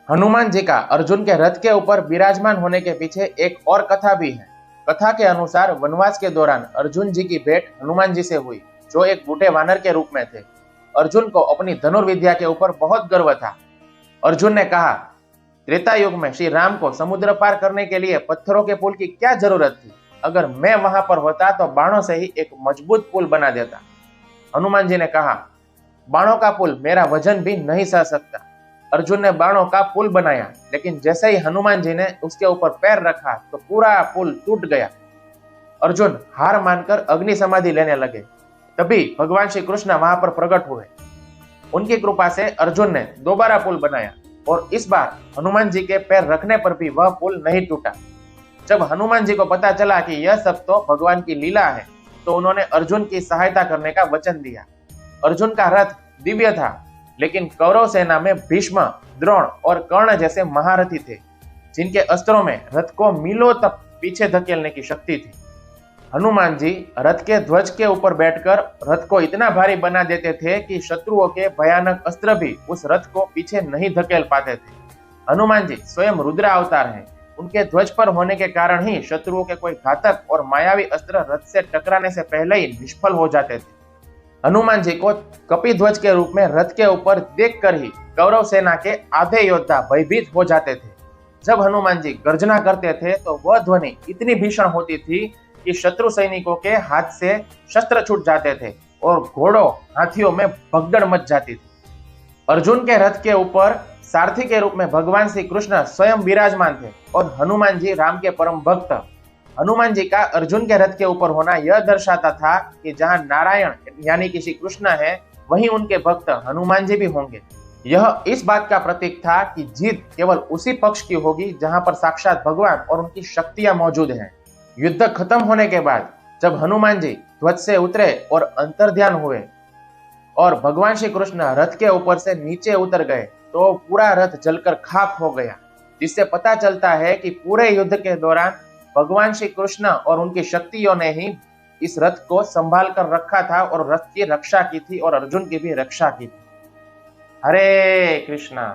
हनुमान जी का अर्जुन के रथ के ऊपर विराजमान होने के पीछे एक और कथा भी है। कथा के अनुसार वनवास के दौरान अर्जुन जी की भेंट हनुमान जी से हुई, जो एक बूढ़े वानर के रूप में थे। अर्जुन को अपनी धनुर्विद्या के ऊपर बहुत गर्व था। अर्जुन ने कहा, त्रेता युग में श्री राम को समुद्र पार करने के लिए पत्थरों के पुल की क्या जरूरत थी? अगर मैं वहां पर होता तो बाणों से ही एक मजबूत पुल बना देता। हनुमान जी ने कहा, बाणों का पुल मेरा वजन भी नहीं सह सकता। अर्जुन ने बाणों का पुल बनाया, लेकिन जैसे ही हनुमान जी ने उसके ऊपर पैर रखा तो पूरा पुल टूट गया। अर्जुन हार मानकर अग्नि समाधि लेने लगे। तभी भगवान श्री कृष्ण वहां पर प्रकट हुए। उनकी कृपा से अर्जुन ने दोबारा पुल बनाया और इस बार हनुमान जी के पैर रखने पर भी वह पुल नहीं टूटा। जब हनुमान जी को पता चला कि यह सब तो भगवान की लीला है, तो उन्होंने अर्जुन की सहायता करने का वचन दिया। अर्जुन का रथ दिव्य था, लेकिन कौरव सेना में भीष्म, द्रोण और कर्ण जैसे महारथी थे, जिनके अस्त्रों में रथ को मीलों तक पीछे धकेलने की शक्ति थी। हनुमान जी रथ के ध्वज के ऊपर बैठकर रथ को इतना भारी बना देते थे कि शत्रुओं के भयानक अस्त्र भी उस रथ को पीछे नहीं धकेल पाते थे। हनुमान जी स्वयं रुद्र अवतार हैं। उनके ध्वज पर होने के कारण ही शत्रुओं के कोई घातक और मायावी अस्त्र रथ से टकराने से पहले ही निष्फल हो जाते थे। हनुमान जी को कपिध्वज के रूप में रथ के ऊपर देखकर ही कौरव सेना के आधे योद्धा भयभीत हो जाते थे। जब हनुमान जी गर्जना करते थे तो वह ध्वनि इतनी भीषण होती थी कि शत्रु सैनिकों के हाथ से शस्त्र छूट जाते थे और घोड़ों, हाथियों में भगदड़ मच जाती थी। अर्जुन के रथ के ऊपर सारथी के रूप में भगवान श्री कृष्ण स्वयं विराजमान थे और हनुमान जी राम के परम भक्त। हनुमान जी का अर्जुन के रथ के ऊपर होना यह दर्शाता था कि जहां नारायण यानी कि श्री कृष्ण है, वहीं उनके भक्त हनुमान जी भी होंगे। यह इस बात का प्रतीक था कि जीत केवल उसी पक्ष की होगी जहां पर साक्षात भगवान और उनकी शक्तियां मौजूद हैं। युद्ध खत्म होने के बाद जब हनुमान जी ध्वज से उतरे और अंतर्ध्यान हुए और भगवान श्री कृष्ण रथ के ऊपर से नीचे उतर गए, तो पूरा रथ जलकर खाक हो गया, जिससे पता चलता है कि पूरे युद्ध के दौरान भगवान श्री कृष्ण और उनकी शक्तियों ने ही इस रथ को संभाल कर रखा था और रथ की रक्षा की थी और अर्जुन की भी रक्षा की थी। हरे कृष्णा।